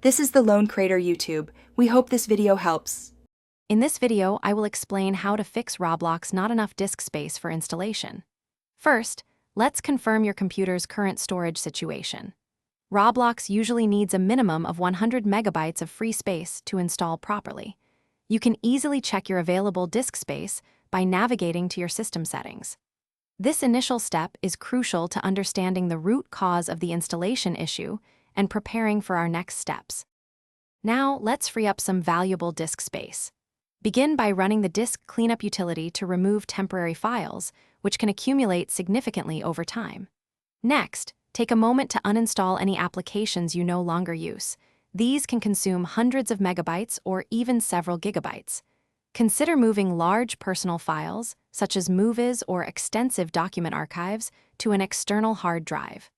This is the Lone Crater YouTube. We hope this video helps. In this video, I will explain how to fix Roblox not enough disk space for installation. First, let's confirm your computer's current storage situation. Roblox usually needs a minimum of 100 megabytes of free space to install properly. You can easily check your available disk space by navigating to your system settings. This initial step is crucial to understanding the root cause of the installation issue and preparing for our next steps. Now, let's free up some valuable disk space. Begin by running the disk cleanup utility to remove temporary files, which can accumulate significantly over time. Next, take a moment to uninstall any applications you no longer use. These can consume hundreds of megabytes or even several gigabytes. Consider moving large personal files, such as movies or extensive document archives, to an external hard drive.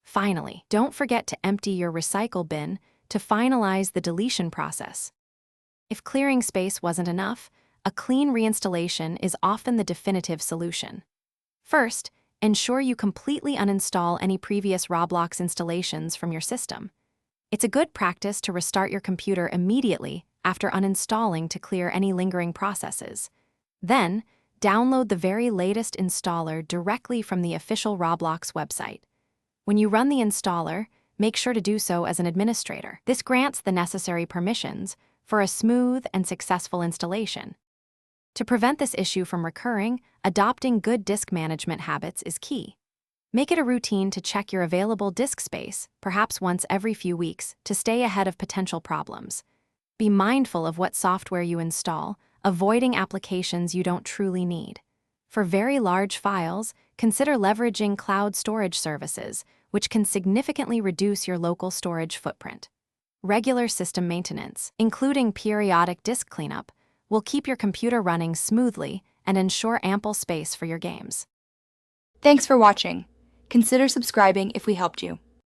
Finally, don't forget to empty your recycle bin to finalize the deletion process. If clearing space wasn't enough, a clean reinstallation is often the definitive solution. First, ensure you completely uninstall any previous Roblox installations from your system. It's a good practice to restart your computer immediately after uninstalling to clear any lingering processes. Then, download the very latest installer directly from the official Roblox website. When you run the installer, make sure to do so as an administrator. This grants the necessary permissions for a smooth and successful installation. To prevent this issue from recurring, adopting good disk management habits is key. Make it a routine to check your available disk space, perhaps once every few weeks, to stay ahead of potential problems. Be mindful of what software you install, avoiding applications you don't truly need. For very large files, consider leveraging cloud storage services, which can significantly reduce your local storage footprint. Regular system maintenance, including periodic disk cleanup, will keep your computer running smoothly and ensure ample space for your games. Thanks for watching. Consider subscribing if we helped you.